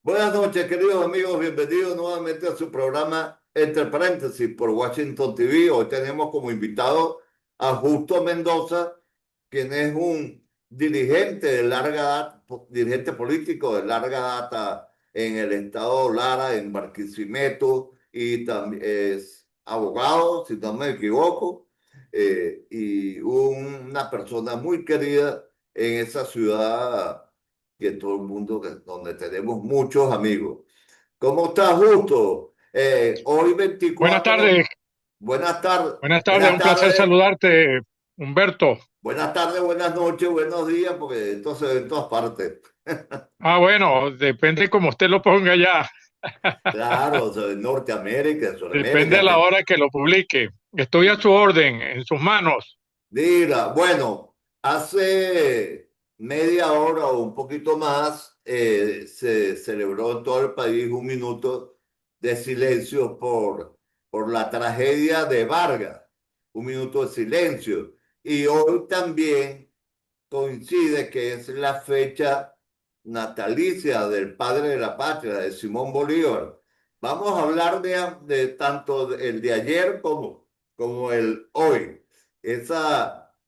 Buenas noches, queridos amigos. Bienvenidos nuevamente a su programa Entre Paréntesis por Washington TV. Hoy tenemos como invitado a Justo Mendoza, quien es un dirigente de larga data, dirigente político de larga data en el estado Lara, en Barquisimeto, y también es abogado, si no me equivoco, y una persona muy querida en esa ciudad que todo el mundo, donde tenemos muchos amigos. ¿Cómo estás, Justo? Hoy Buenas 24, tardes, buenas tardes, buenas tardes, buenas un placer tardes, saludarte, Humberto. buenas tardes, buenas noches, buenos días, porque entonces en todas partes. Bueno, depende como usted lo ponga ya, Claro, o sea, en Norteamérica, en depende Sudamérica. de la hora que lo publique. Estoy a su orden, en sus manos. Mira, bueno, hace media hora o un poquito más se celebró en todo el país un minuto de silencio por la tragedia de Vargas, un minuto de silencio. Y hoy también coincide que es la fecha natalicia del padre de la patria, de Simón Bolívar. Vamos a hablar de tanto el de ayer como el hoy.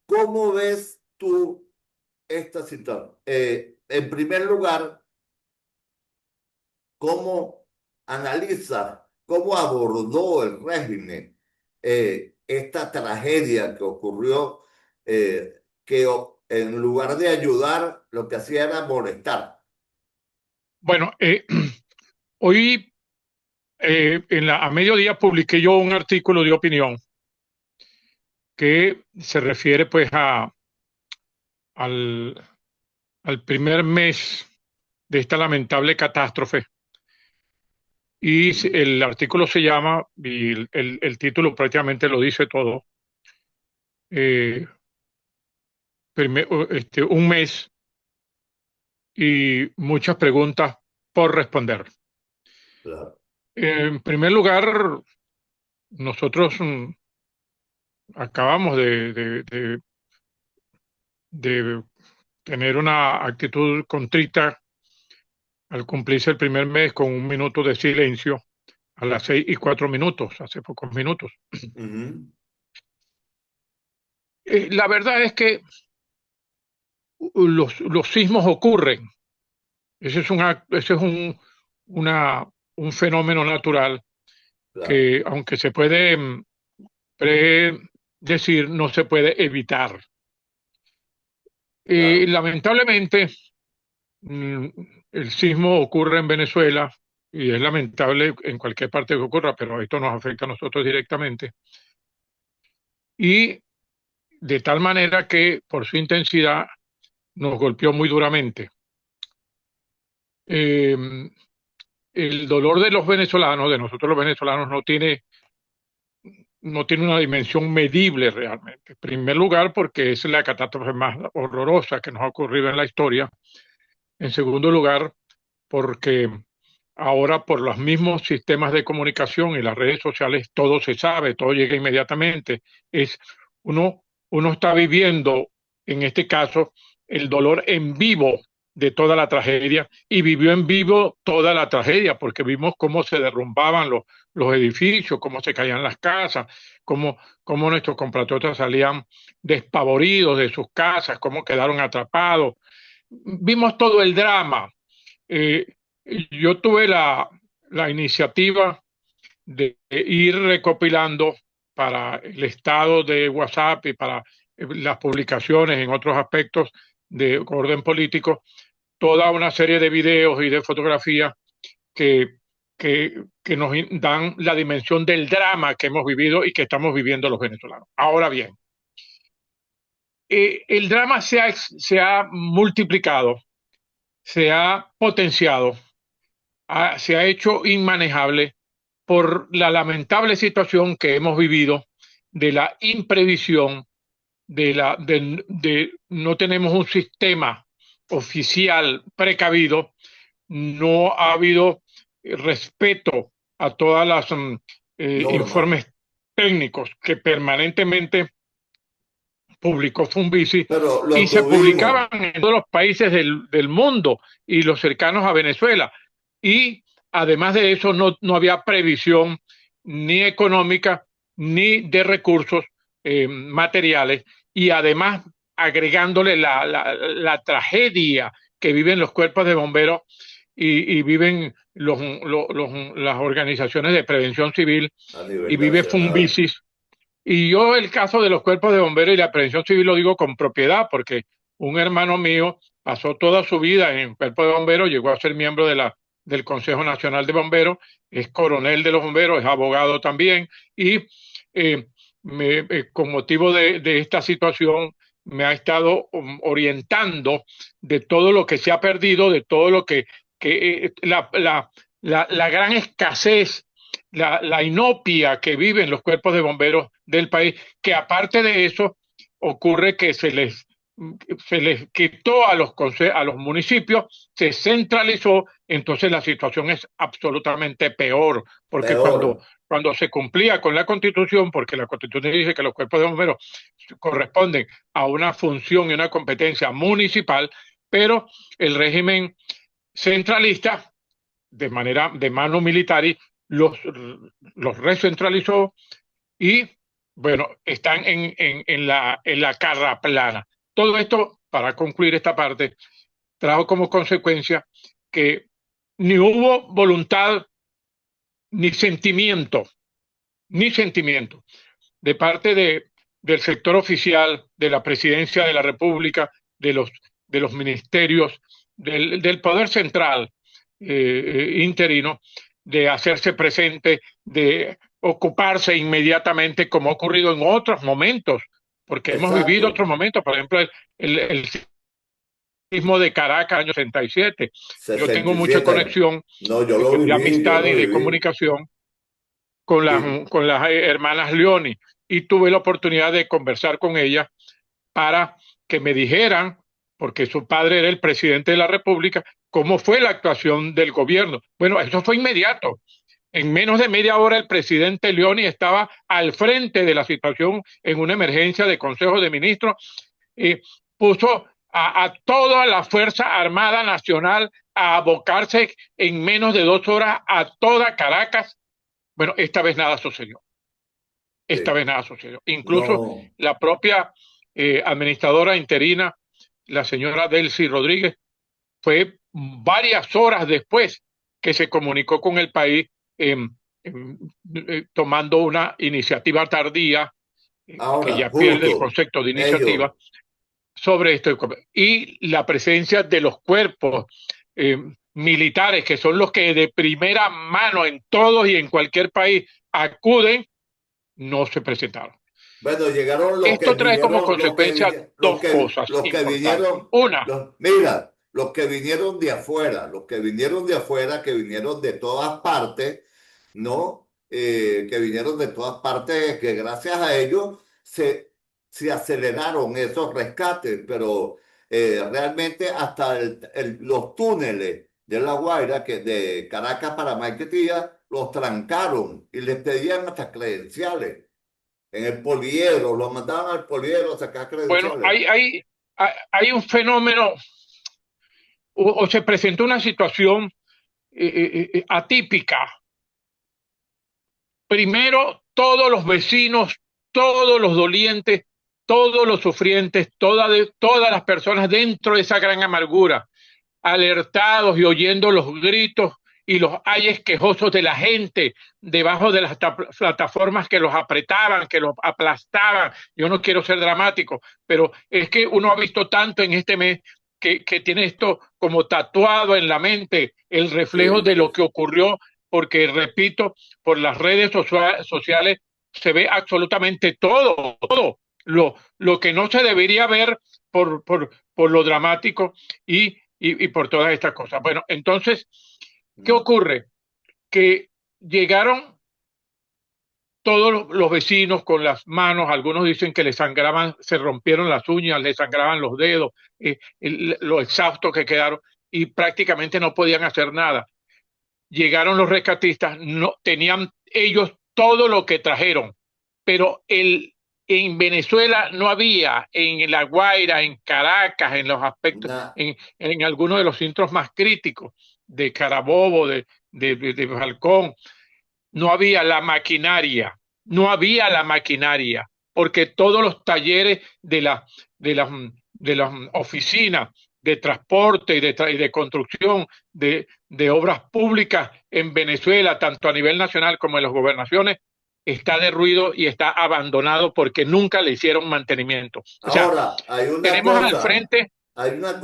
¿Cómo ves tú esta situación? En primer lugar, ¿cómo analiza, cómo abordó el régimen esta tragedia que ocurrió, en lugar de ayudar, lo que hacía era molestar? Bueno, hoy a mediodía publiqué yo un artículo de opinión que se refiere pues al, al primer mes de esta lamentable catástrofe. Y Ujú. el artículo se llama, y el título prácticamente lo dice todo, eh, un mes y muchas preguntas por responder. Claro. En primer lugar, nosotros acabamos de tener una actitud contrita al cumplirse el primer mes con un minuto de silencio a las 6:04, hace pocos minutos. Ujú. La verdad es que los sismos ocurren. Ese es una, un fenómeno natural Claro. que, aunque se puede predecir, no se puede evitar. Claro. Lamentablemente, mm, el sismo ocurre en Venezuela y es lamentable en cualquier parte que ocurra, pero esto nos afecta a nosotros directamente. Y de tal manera que por su intensidad nos golpeó muy duramente. Eh, el dolor de los venezolanos, de nosotros los venezolanos, no tiene una dimensión medible realmente. En primer lugar, porque es la catástrofe más horrorosa que nos ha ocurrido en la historia. En segundo lugar, porque ahora por los mismos sistemas de comunicación y las redes sociales todo se sabe, todo llega inmediatamente. Es uno, uno está viviendo, en este caso, el dolor en vivo de toda la tragedia y vivió en vivo toda la tragedia porque vimos cómo se derrumbaban los edificios, cómo se caían las casas, cómo nuestros compatriotas salían despavoridos de sus casas, cómo quedaron atrapados. Vimos todo el drama. eh, yo tuve la iniciativa de ir recopilando para el estado de WhatsApp y para las publicaciones en otros aspectos de orden político, toda una serie de videos y de fotografías que, que nos dan la dimensión del drama que hemos vivido y que estamos viviendo los venezolanos. Ahora bien, el drama se ha multiplicado, se ha potenciado, se ha hecho inmanejable por la lamentable situación que hemos vivido de la imprevisión, de no tenemos un sistema oficial precavido, no ha habido respeto a todas las Norma. informes técnicos que permanentemente publicó Fumbici Pero y lo se tuvimos. publicaban en todos los países del mundo y los cercanos a Venezuela. y además de eso no había previsión ni económica ni de recursos materiales, y además agregándole la tragedia que viven los cuerpos de bomberos y viven las organizaciones de prevención civil, a nivel y vive nacional. Fumbisis. Y yo el caso de los cuerpos de bomberos y la prevención civil lo digo con propiedad, porque un hermano mío pasó toda su vida en el cuerpo de bomberos, llegó a ser miembro del Consejo Nacional de Bomberos, es coronel de los bomberos, es abogado también, y eh, con motivo de esta situación me ha estado orientando de todo lo que se ha perdido, de todo lo que la gran escasez, la inopia que viven los cuerpos de bomberos del país, que aparte de eso ocurre que se les quitó a los municipios, se centralizó, entonces la situación es absolutamente peor, porque Peor. cuando se cumplía con la Constitución, porque la Constitución dice que los cuerpos de bomberos corresponden a una función y una competencia municipal, pero el régimen centralista de mano militar los, los recentralizó y, bueno, están en la carra plana. Todo esto, para concluir esta parte, trajo como consecuencia que ni hubo voluntad ni ni sentimiento de parte del sector oficial, de la presidencia de la República, de de los ministerios, del poder central interino, de hacerse presente, de ocuparse inmediatamente, como ha ocurrido en otros momentos, porque hemos vivido Exacto. otros momentos, por ejemplo, el sismo de Caracas, año 67. Yo tengo mucha 67. conexión No, yo lo de viví, yo amistad lo y de viví. comunicación Y con las hermanas Leoni, y tuve la oportunidad de conversar con ellas para que me dijeran, porque su padre era el presidente de la República, cómo fue la actuación del gobierno. Bueno, eso fue inmediato. En menos de media hora el presidente Leoni estaba al frente de la situación en una emergencia de Consejo de Ministros, y puso a toda la Fuerza Armada Nacional a abocarse en menos de 2 horas a toda Caracas. Bueno, esta vez nada sucedió. Esta sí, vez nada sucedió. Incluso no, la propia administradora interina, la señora Delcy Rodríguez, fue varias horas después que se comunicó con el país, eh, tomando una iniciativa tardía, que ahora, ya pierde el justo, concepto de ellos, iniciativa, sobre esto. Y la presencia de los cuerpos eh, militares, que son los que de primera mano en todos y en cualquier país acuden, no se presentaron. bueno, llegaron los que Esto trae como vinieron, consecuencia dos cosas los que importantes. vinieron, Una, mira, los que vinieron de afuera, los que vinieron de afuera, que vinieron de todas partes, ¿no? Que vinieron de todas partes, que gracias a ellos se aceleraron esos rescates, pero realmente hasta los túneles de La Guaira, que de Caracas para Maiquetía, los trancaron y les pedían hasta credenciales. En el poliedro, lo mandaban al poliedro a sacar bueno, credenciales. hay un fenómeno o se presentó una situación atípica. Primero, todos los vecinos, todos los dolientes, todos los sufrientes, todas las personas dentro de esa gran amargura, alertados y oyendo los gritos y los ayes quejosos de la gente debajo de las plataformas que los apretaban, que los aplastaban. Yo no quiero ser dramático, pero es que uno ha visto tanto en este mes que tiene esto como tatuado en la mente, el reflejo Sí, de lo sí, que ocurrió, porque, repito, por las redes sociales se ve absolutamente todo lo que no se debería ver por lo dramático y por todas estas cosas. Bueno, entonces, ¿qué mm, ocurre? Que llegaron todos los vecinos con las manos, algunos dicen que les sangraban, se rompieron las uñas, les sangraban los dedos, lo exhaustos que quedaron, y prácticamente no podían hacer nada. Llegaron los rescatistas, no tenían ellos todo lo que trajeron, pero en Venezuela no había, en La Guaira, en Caracas, en los aspectos, na- en algunos de los centros más críticos de Carabobo, de Falcón, no había la maquinaria, no había la maquinaria, porque todos los talleres de las, de las oficinas de transporte y de construcción de obras públicas en Venezuela, tanto a nivel nacional como en las gobernaciones, está derruido y está abandonado porque nunca le hicieron mantenimiento. O sea, Ahora, tenemos al frente, hay una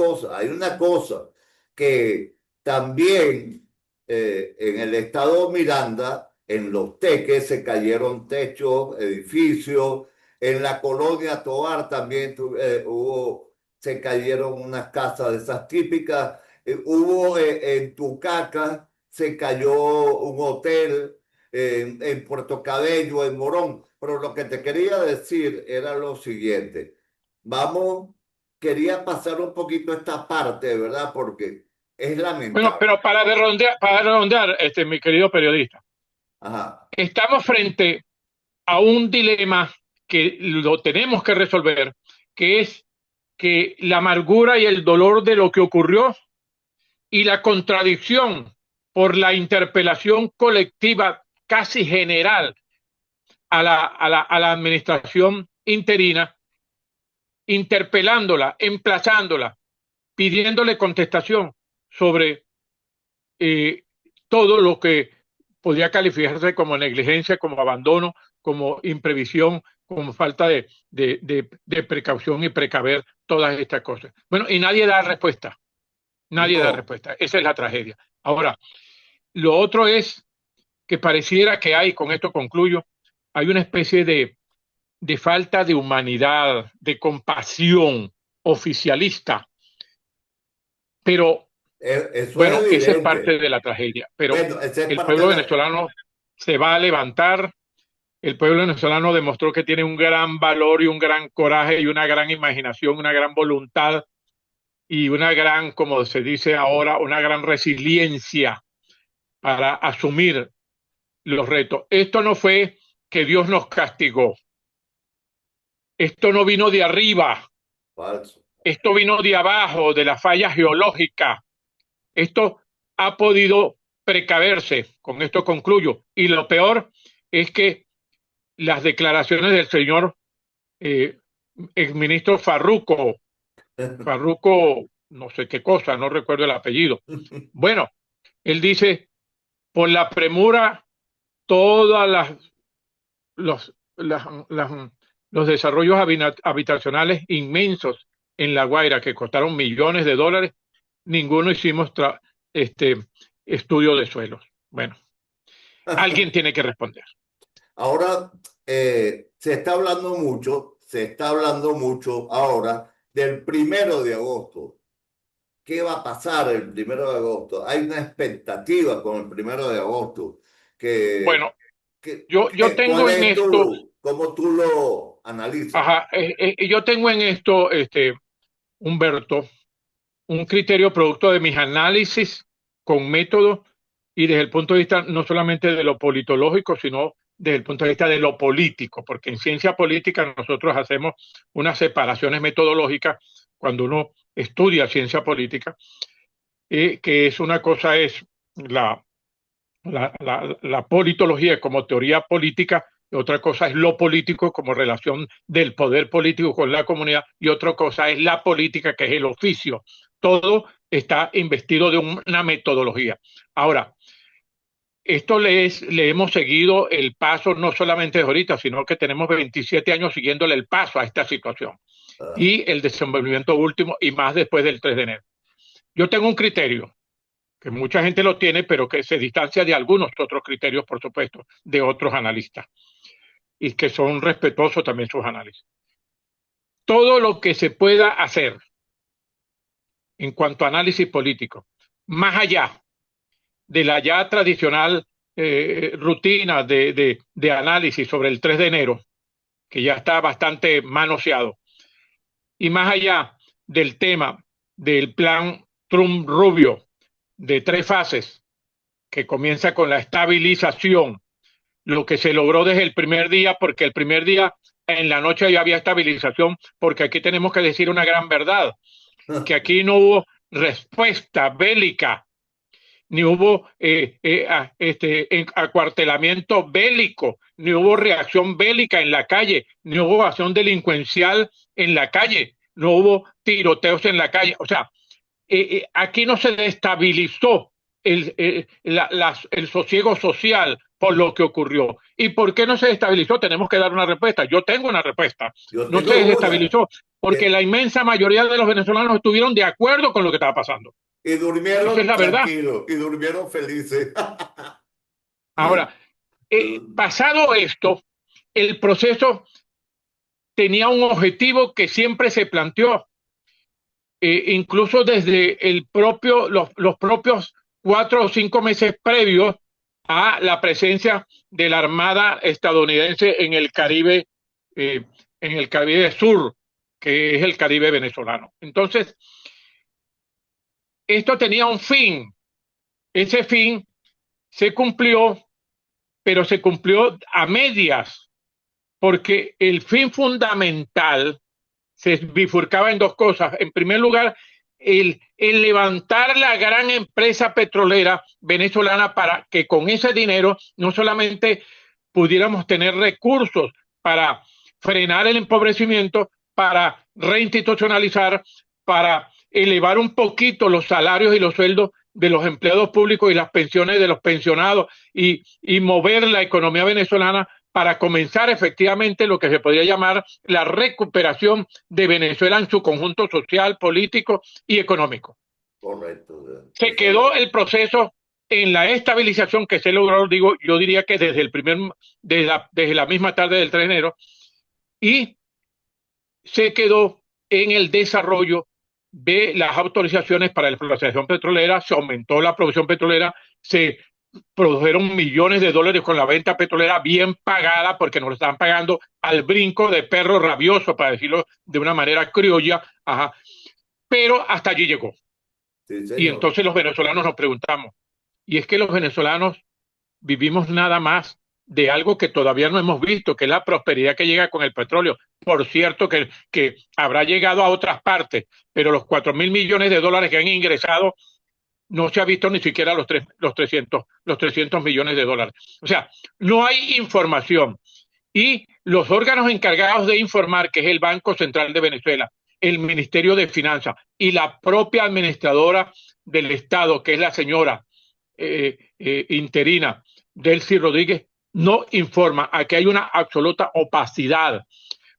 cosa que también en el estado Miranda, en Los Teques se cayeron techos, edificios, en la colonia Tovar también se cayeron unas casas de esas típicas, hubo en Tucaca, se cayó un hotel, en Puerto Cabello, en Morón, pero lo que te quería decir era lo siguiente. Vamos, quería pasar un poquito esta parte, ¿verdad? Porque es bueno, lamentable. pero para redondear, mi querido periodista, Ajá. estamos frente a un dilema que lo tenemos que resolver, que es que la amargura y el dolor de lo que ocurrió y la contradicción por la interpelación colectiva casi general a la administración interina, interpelándola, emplazándola, pidiéndole contestación sobre eh, todo lo que podría calificarse como negligencia, como abandono, como imprevisión, como falta de precaución y precaver todas estas cosas. Bueno, y nadie da respuesta, nadie da No, respuesta. Esa es la tragedia. Ahora, lo otro es que pareciera que hay, con esto concluyo, hay una especie de falta de humanidad, de compasión oficialista, pero eso es bueno, esa es parte evidente. de la tragedia, pero Bueno, esa es el parte pueblo de la... venezolano se va a levantar, el pueblo venezolano demostró que tiene un gran valor y un gran coraje y una gran imaginación, una gran voluntad y una gran, como se dice ahora, una gran resiliencia para asumir los retos. Esto no fue que Dios nos castigó, esto no vino de arriba, Falso. esto vino de abajo, de la falla geológica. Esto ha podido precaverse, con esto concluyo. Y lo peor es que las declaraciones del señor eh, exministro Farruco, no sé qué cosa, no recuerdo el apellido. Bueno, él dice, por la premura, todas las, los desarrollos habitacionales inmensos en La Guaira que costaron millones de dólares, ninguno hicimos este estudio de suelos. Bueno, alguien tiene que responder. Ahora se está hablando mucho ahora del 1 de agosto. ¿Qué va a pasar el 1 de agosto? Hay una expectativa con el 1 de agosto. Que, Bueno, yo tengo ¿Cuál en es esto, cómo tú lo analizas? ajá, yo tengo en esto, Humberto, un criterio producto de mis análisis con método y desde el punto de vista no solamente de lo politológico, sino desde el punto de vista de lo político, porque en ciencia política nosotros hacemos unas separaciones metodológicas cuando uno estudia ciencia política, que es una cosa es la, la politología como teoría política, y otra cosa es lo político como relación del poder político con la comunidad, y otra cosa es la política, que es el oficio. Todo está investido de una metodología. Ahora, le hemos seguido el paso no solamente de ahorita, sino que tenemos 27 años siguiéndole el paso a esta situación Ah, y el desenvolvimiento último y más después del 3 de enero. Yo tengo un criterio que mucha gente lo tiene, pero que se distancia de algunos otros criterios, por supuesto, de otros analistas, y que son respetuosos también sus análisis. Todo lo que se pueda hacer en cuanto a análisis político, más allá de la ya tradicional rutina de análisis sobre el 3 de enero, que ya está bastante manoseado, y más allá del tema del plan Trump-Rubio de 3 fases, que comienza con la estabilización, lo que se logró desde el primer día, porque el primer día en la noche ya había estabilización, porque aquí tenemos que decir una gran verdad, que aquí no hubo respuesta bélica ni hubo acuartelamiento bélico, ni hubo reacción bélica en la calle, ni hubo acción delincuencial en la calle, no hubo tiroteos en la calle. O sea, aquí no se destabilizó el sosiego social por lo que ocurrió. ¿Y por qué no se destabilizó? Tenemos que dar una respuesta. Yo tengo una respuesta. Yo No se tengo una. desestabilizó porque Eh, la inmensa mayoría de los venezolanos estuvieron de acuerdo con lo que estaba pasando. y Esa es durmieron la verdad. tranquilos, y durmieron felices. Ahora, pasado esto, el proceso tenía un objetivo que siempre se planteó, incluso desde los propios 4 o 5 meses previos a la presencia de la Armada estadounidense eh, en el Caribe Sur, que es el Caribe venezolano. Entonces, esto tenía un fin. Ese fin se cumplió, pero se cumplió a medias, porque el fin fundamental se bifurcaba en dos cosas. En primer lugar, el levantar la gran empresa petrolera venezolana para que con ese dinero no solamente pudiéramos tener recursos para frenar el empobrecimiento, para reinstitucionalizar, para elevar un poquito los salarios y los sueldos de los empleados públicos y las pensiones de los pensionados y mover la economía venezolana para comenzar efectivamente lo que se podría llamar la recuperación de Venezuela en su conjunto social, político y económico. Correcto. Se Eso es lo quedó que. el proceso en la estabilización que se logró, digo, yo diría que desde la misma tarde del 3 de enero, y se quedó en el desarrollo de las autorizaciones para la explotación petrolera, se aumentó la producción petrolera, se produjeron millones de dólares con la venta petrolera bien pagada, porque nos lo estaban pagando al brinco de perro rabioso, para decirlo de una manera criolla, ajá. Pero hasta allí llegó. Sí, Y señor. entonces los venezolanos nos preguntamos, y es que los venezolanos vivimos nada más de algo que todavía no hemos visto, que es la prosperidad que llega con el petróleo. Por cierto, que habrá llegado a otras partes, pero los 4.000 millones de dólares que han ingresado no se ha visto ni siquiera los 300 millones de dólares. O sea, no hay información. Y los órganos encargados de informar, que es el Banco Central de Venezuela, el Ministerio de Finanzas y la propia administradora del Estado, que es la señora interina Delcy Rodríguez, no informa. Aquí hay una absoluta opacidad.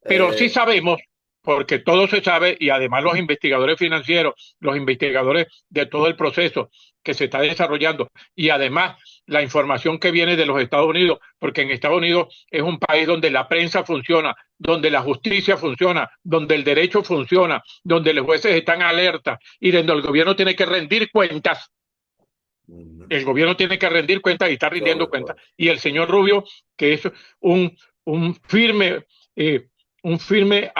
Pero sí Eh, sabemos, porque todo se sabe, y además los investigadores financieros, los investigadores de todo el proceso que se está desarrollando, y además la información que viene de los Estados Unidos, porque en Estados Unidos es un país donde la prensa funciona, donde la justicia funciona, donde el derecho funciona, donde los jueces están alerta y donde el gobierno tiene que rendir cuentas. El gobierno tiene que rendir cuentas y está rindiendo cuentas. correcto. Y el señor Rubio, que es un, un firme, eh, un firme,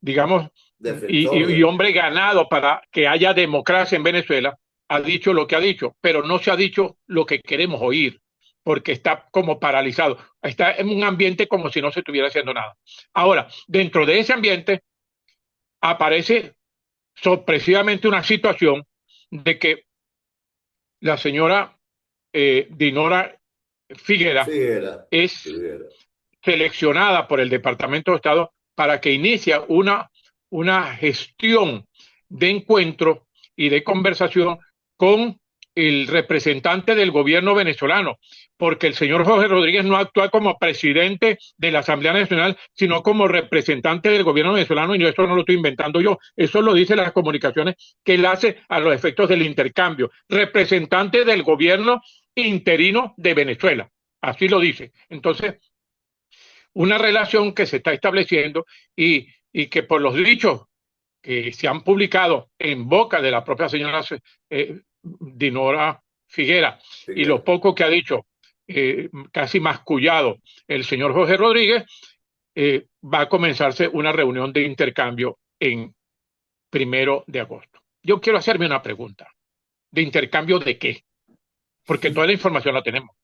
digamos, Defensor y de. hombre ganado para que haya democracia en Venezuela, ha dicho lo que ha dicho, pero no se ha dicho lo que queremos oír, porque está como paralizado. Está en un ambiente como si no se estuviera haciendo nada. Ahora, dentro de ese ambiente aparece sorpresivamente una situación de que la señora Dinora Figuera Figuera. es Figuera. seleccionada por el Departamento de Estado para que inicie una gestión de encuentro y de conversación con el representante del gobierno venezolano, porque el señor Jorge Rodríguez no actúa como presidente de la Asamblea Nacional, sino como representante del gobierno venezolano, y eso no lo estoy inventando yo, eso lo dicen las comunicaciones que él hace a los efectos del intercambio, representante del gobierno interino de Venezuela, así lo dice. Entonces, una relación que se está estableciendo y que por los dichos que se han publicado en boca de la propia señora Dinora Figuera y lo Figuera. poco que ha dicho casi mascullado el señor Jorge Rodríguez, va a comenzarse una reunión de intercambio en 1 de agosto. Yo quiero hacerme una pregunta. ¿De intercambio de qué? Porque toda la información la tenemos.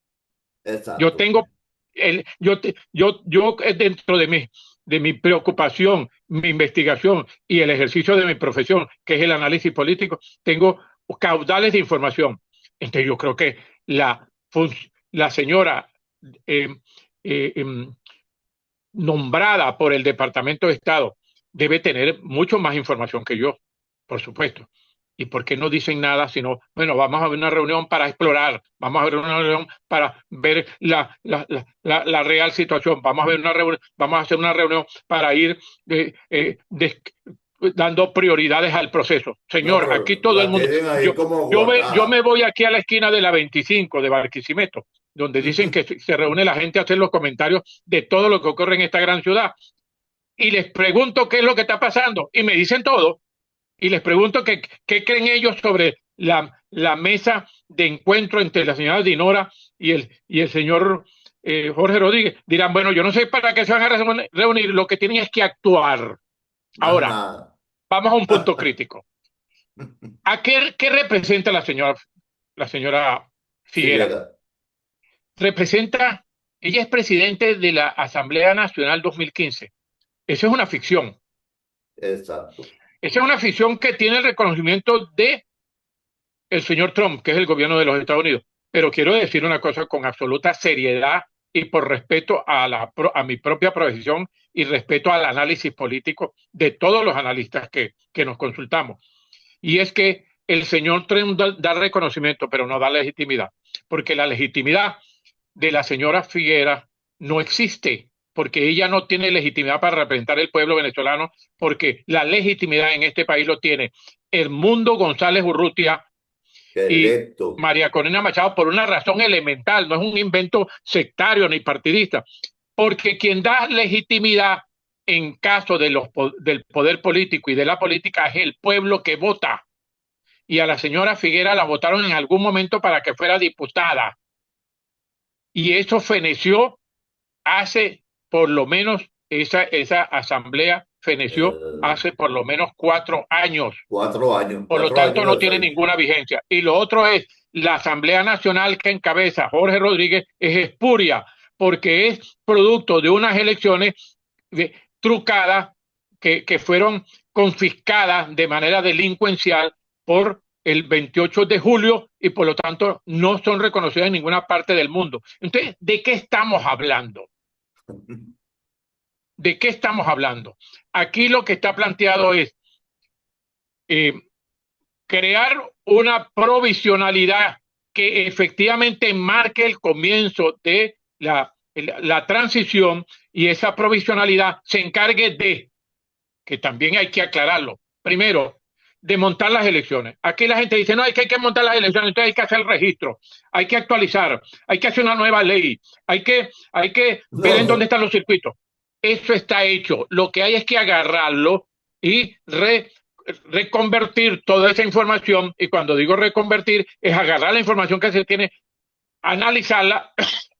Yo Exacto. tengo, dentro de mi preocupación, mi investigación y el ejercicio de mi profesión, que es el análisis político, tengo caudales de información. Entonces yo creo que la señora eh, eh, em, nombrada por el Departamento de Estado debe tener mucho más información que yo, por supuesto. ¿Y por qué no dicen nada sino, bueno, vamos a ver una reunión para explorar, vamos a ver una reunión para ver la real situación, vamos a ver una reunión, vamos a hacer una reunión para ir dando prioridades al proceso? No, Señor, aquí pero todo el la mundo, tienen ahí como yo me guardada. voy aquí a la esquina de la 25 de Barquisimeto, donde dicen que se reúne la gente a hacer los comentarios de todo lo que ocurre en esta gran ciudad. Y les pregunto qué es lo que está pasando. Y me dicen todo. Y les pregunto qué creen ellos sobre la mesa de encuentro entre la señora Dinora y el señor Jorge Rodríguez. Dirán, bueno, yo no sé para qué se van a reunir, lo que tienen es que actuar. Más Ahora, nada. vamos a un punto crítico. ¿Qué representa la señora Figuera? Figuera. Representa, ella es presidente de la Asamblea Nacional 2015. Eso es una ficción. Exacto. Esa es una ficción que tiene el reconocimiento de el señor Trump, que es el gobierno de los Estados Unidos. Pero quiero decir una cosa con absoluta seriedad y por respeto a mi propia profesión y respeto al análisis político de todos los analistas que nos consultamos. Y es que el señor Trump da reconocimiento, pero no da legitimidad, porque la legitimidad de la señora Figuera no existe, porque ella no tiene legitimidad para representar el pueblo venezolano, porque la legitimidad en este país lo tiene Edmundo González Urrutia y Electo. María Corina Machado por una razón elemental, no es un invento sectario ni partidista, porque quien da legitimidad en caso del poder político y de la política es el pueblo que vota. Y a la señora Figuera la votaron en algún momento para que fuera diputada. Y eso feneció hace por lo menos, esa asamblea feneció eh, hace por lo menos 4 años. 4 años. Por lo 4 años tanto, no de tiene fallo. ninguna vigencia. Y lo otro es, la Asamblea Nacional que encabeza Jorge Rodríguez es espuria, porque es producto de unas elecciones trucadas que fueron confiscadas de manera delincuencial por el 28 de julio y por lo tanto no son reconocidas en ninguna parte del mundo. Entonces, ¿de qué estamos hablando? ¿De qué estamos hablando? Aquí lo que está planteado es eh, crear una provisionalidad que efectivamente marque el comienzo de la transición y esa provisionalidad se encargue de, que también hay que aclararlo, primero, de montar las elecciones. Aquí la gente dice, no, hay que montar las elecciones, entonces hay que hacer el registro, hay que actualizar, hay que hacer una nueva ley, hay que ver en dónde No, están los circuitos. Eso está hecho. Lo que hay es que agarrarlo y reconvertir toda esa información, y cuando digo reconvertir, es agarrar la información que se tiene, analizarla,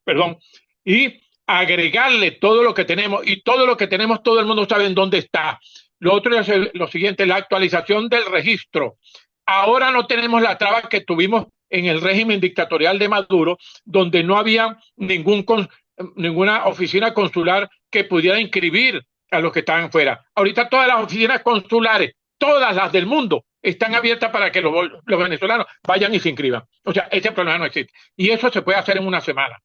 perdón, y agregarle todo lo que tenemos, y todo lo que tenemos, todo el mundo sabe en dónde está. Lo otro es lo siguiente, la actualización del registro. Ahora no tenemos la traba que tuvimos en el régimen dictatorial de Maduro, donde no había ninguna oficina consular que pudiera inscribir a los que estaban fuera. Ahorita todas las oficinas consulares, todas las del mundo, están abiertas para que los venezolanos vayan y se inscriban. O sea, ese problema no existe. Y eso se puede hacer en una semana.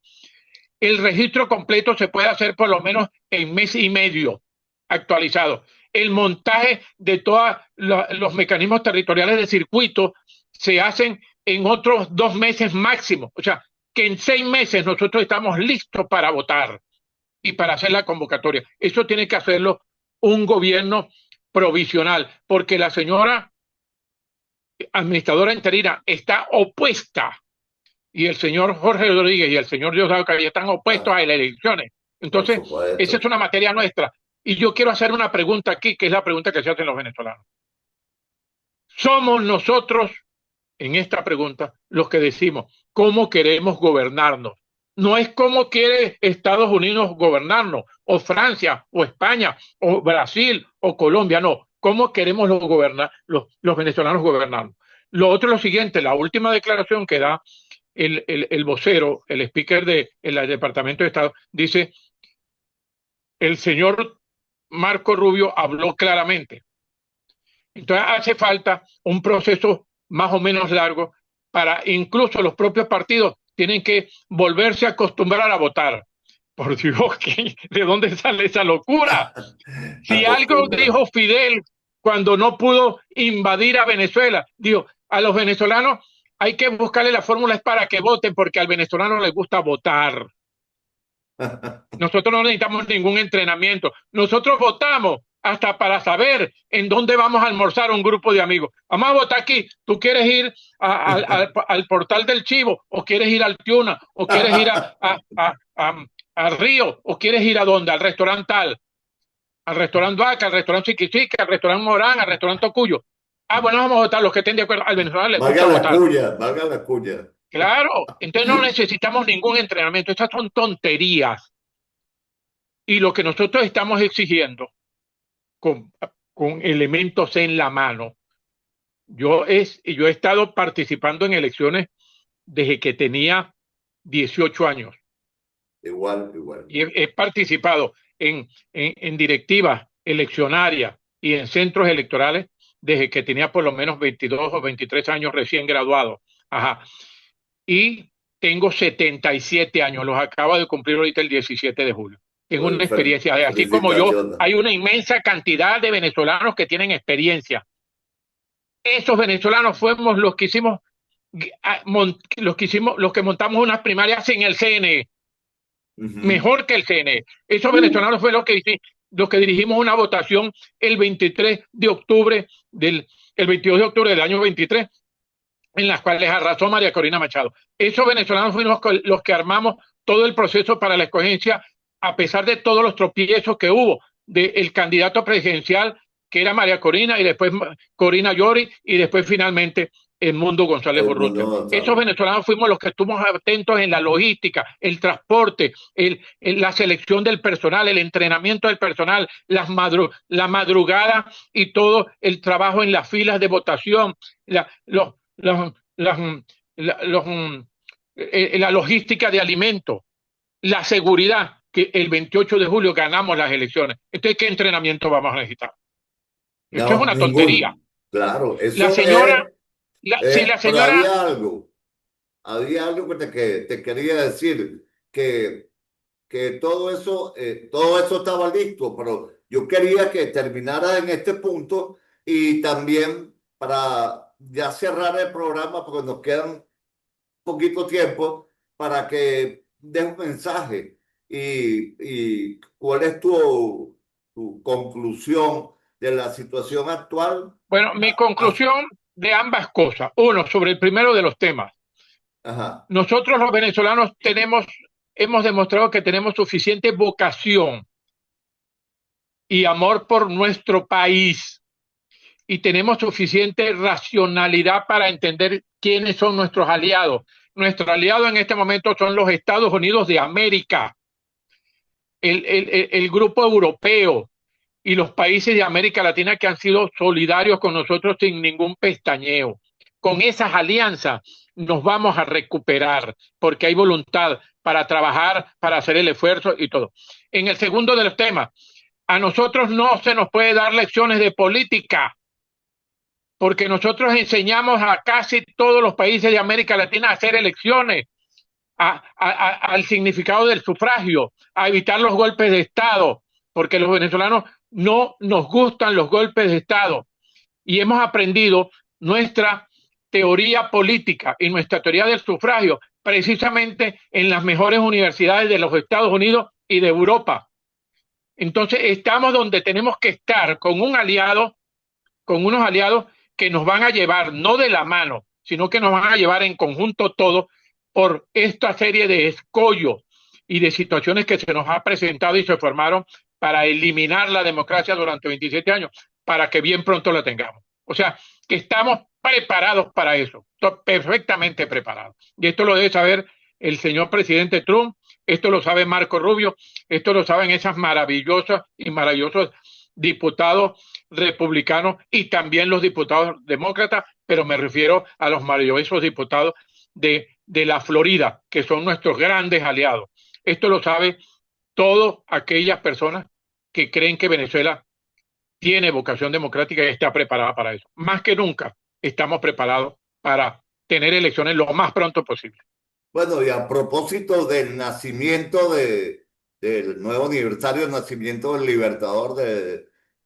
El registro completo se puede hacer por lo menos en mes y medio actualizado. El montaje de todos los mecanismos territoriales de circuito se hacen en otros 2 meses máximo. O sea, que en 6 meses nosotros estamos listos para votar y para hacer la convocatoria. Eso tiene que hacerlo un gobierno provisional, porque la señora administradora interina está opuesta y el señor Jorge Rodríguez y el señor Diosdado Cabello están opuestos ah, a las elecciones. por Entonces, esa es supuesto. una materia nuestra. Y yo quiero hacer una pregunta aquí, que es la pregunta que se hacen los venezolanos. ¿Somos nosotros, en esta pregunta, los que decimos cómo queremos gobernarnos? No es cómo quiere Estados Unidos gobernarnos, o Francia, o España, o Brasil, o Colombia, no. ¿Cómo queremos los venezolanos gobernarnos? Lo otro es lo siguiente, la última declaración que da el vocero, el speaker del Departamento de Estado, dice, el señor Marco Rubio habló claramente. Entonces hace falta un proceso más o menos largo para incluso los propios partidos tienen que volverse a acostumbrar a votar. Por Dios, ¿de dónde sale esa locura? Si algo Acostumbra. dijo Fidel cuando no pudo invadir a Venezuela, dijo, a los venezolanos hay que buscarle las fórmulas para que voten, porque al venezolano le gusta votar. Nosotros no necesitamos ningún entrenamiento. Nosotros votamos hasta para saber en dónde vamos a almorzar un grupo de amigos. Vamos a votar aquí. ¿Tú quieres ir al portal del Chivo? ¿O quieres ir al Tiuna? ¿O quieres ir al Río? ¿O quieres ir a dónde? Al restaurante tal, al restaurante Vaca, al restaurante Chiquichica, al restaurante Morán, al restaurante Tocuyo. Ah, bueno, vamos a votar los que estén de acuerdo. Al venezolano le Valga gusta la votar. cuña, valga la cuña. Claro, entonces no necesitamos ningún entrenamiento. Estas son tonterías. Y lo que nosotros estamos exigiendo con, con elementos en la mano. Yo he estado participando en elecciones desde que tenía 18 años Igual, igual. y he participado en directivas eleccionarias y en centros electorales desde que tenía por lo menos 22 o 23 años recién graduado. Ajá. Y tengo 77 años, los acabo de cumplir ahorita el 17 de julio. Tengo Bueno, una experiencia, así como yo, felicitaciones. hay una inmensa cantidad de venezolanos que tienen experiencia. Esos venezolanos fuimos los que hicimos, los que montamos unas primarias en el CNE, Ujú. mejor que el CNE. Esos venezolanos fueron los que dirigimos una votación el 23 de octubre el 22 de octubre del año 23, en las cuales arrasó María Corina Machado. Esos venezolanos fuimos los que armamos todo el proceso para la escogencia, a pesar de todos los tropiezos que hubo del candidato presidencial, que era María Corina, y después Corina Llori, y después finalmente Edmundo González El mundo Urrutia. Esos González. venezolanos fuimos los que estuvimos atentos en la logística, el transporte, la selección del personal, el entrenamiento del personal, la madrugada y todo el trabajo en las filas de votación, la, los, las, los, la logística de alimentos, la seguridad, que el 28 de julio ganamos las elecciones. Entonces, ¿qué entrenamiento vamos a necesitar? Esto es No, una tontería. ningún. Claro, La eso señora, es, si la pero señora, había algo que te quería decir, que todo eso estaba listo, pero yo quería que terminara en este punto y también para ya cerrar el programa, porque nos quedan poquito tiempo, para que des un mensaje y cuál es tu conclusión de la situación actual. bueno, mi Ah, conclusión de ambas cosas. Uno, sobre el primero de los temas. ajá, Nosotros los venezolanos hemos demostrado que tenemos suficiente vocación y amor por nuestro país y tenemos suficiente racionalidad para entender quiénes son nuestros aliados. Nuestros aliados en este momento son los Estados Unidos de América, el grupo europeo y los países de América Latina que han sido solidarios con nosotros sin ningún pestañeo. Con esas alianzas nos vamos a recuperar porque hay voluntad para trabajar, para hacer el esfuerzo y todo. En el segundo de los temas, a nosotros no se nos puede dar lecciones de política porque nosotros enseñamos a casi todos los países de América Latina a hacer elecciones, al significado del sufragio, a evitar los golpes de Estado, porque los venezolanos no nos gustan los golpes de Estado y hemos aprendido nuestra teoría política y nuestra teoría del sufragio precisamente en las mejores universidades de los Estados Unidos y de Europa. Entonces estamos donde tenemos que estar con un aliado, con unos aliados que nos van a llevar no de la mano, sino que nos van a llevar en conjunto todos por esta serie de escollos y de situaciones que se nos ha presentado y se formaron para eliminar la democracia durante 27 años, para que bien pronto la tengamos. O sea, que estamos preparados para eso, perfectamente preparados. Y esto lo debe saber el señor presidente Trump, esto lo sabe Marco Rubio, esto lo saben esas maravillosas y maravillosos diputados republicanos y también los diputados demócratas, pero me refiero a los maravillosos diputados de la Florida, que son nuestros grandes aliados. Esto lo sabe todas aquellas personas que creen que Venezuela tiene vocación democrática y está preparada para eso. Más que nunca estamos preparados para tener elecciones lo más pronto posible. Bueno, y a propósito del nacimiento del nuevo aniversario del nacimiento del Libertador,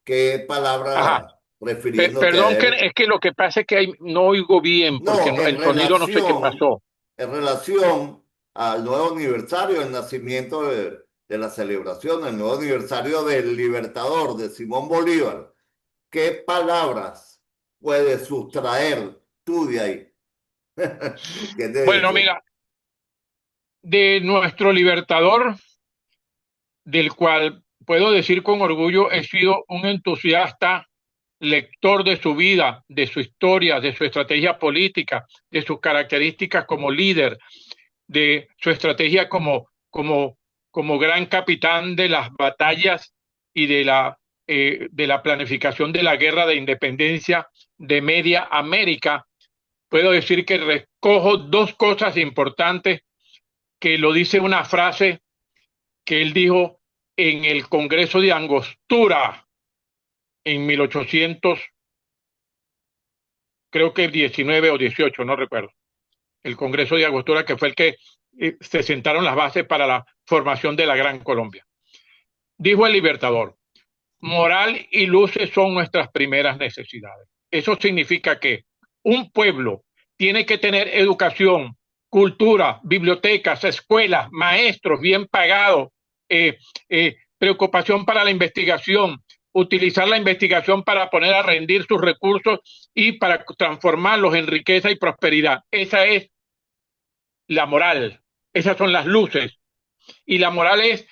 ¿qué Ajá. palabra refiriéndote Perdón, a él? es que lo que pasa es que no oigo bien porque No, el sonido no sé qué pasó. en relación al nuevo aniversario del nacimiento de la celebración, el nuevo aniversario del Libertador, de Simón Bolívar, ¿qué palabras puedes sustraer tú de ahí? ¿Qué te Bueno, dice? mira, de nuestro libertador, del cual puedo decir con orgullo, he sido un entusiasta lector de su vida, de su historia, de su estrategia política, de sus características como líder, de su estrategia como gran capitán de las batallas y de la planificación de la guerra de independencia de Media América. Puedo decir que recojo dos cosas importantes que lo dice una frase que él dijo en el Congreso de Angostura en 1800, creo que 19 o 18, no recuerdo. El Congreso de Angostura, que fue el que se sentaron las bases para la formación de la Gran Colombia. Dijo el Libertador: moral y luces son nuestras primeras necesidades. Eso significa que un pueblo tiene que tener educación, cultura, bibliotecas, escuelas, maestros bien pagados, preocupación para la investigación, utilizar la investigación para poner a rendir sus recursos y para transformarlos en riqueza y prosperidad. Esa es la moral, esas son las luces. Y la moral es,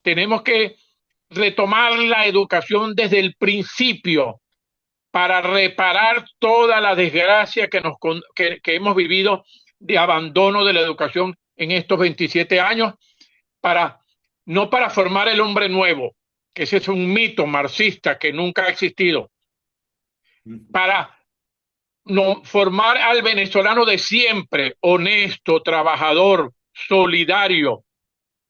tenemos que retomar la educación desde el principio para reparar toda la desgracia que hemos vivido de abandono de la educación en estos 27 años, para, no para formar el hombre nuevo, que ese es un mito marxista que nunca ha existido, para no, formar al venezolano de siempre, honesto, trabajador, solidario,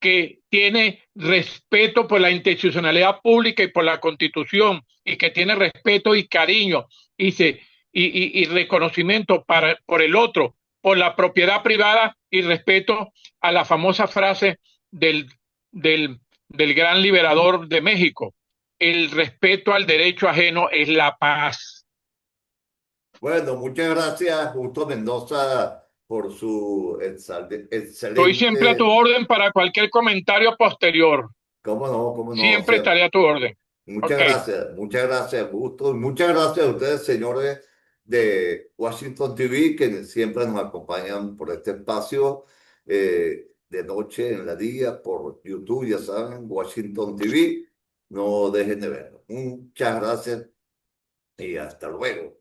que tiene respeto por la institucionalidad pública y por la Constitución, y que tiene respeto y cariño y reconocimiento por el otro, por la propiedad privada y respeto a la famosa frase del, del gran liberador de México: el respeto al derecho ajeno es la paz. Bueno, muchas gracias, Justo Mendoza, por su Estoy siempre a tu excelente. orden para cualquier comentario posterior. ¿Cómo no? ¿Cómo no? O Siempre sea, estaré a tu orden. Ok. muchas gracias, Gusto. Y muchas gracias a ustedes, señores de Washington TV, que siempre nos acompañan por este espacio de noche en la día, por YouTube, ya saben, Washington TV. No dejen de verlo. Muchas gracias y hasta luego.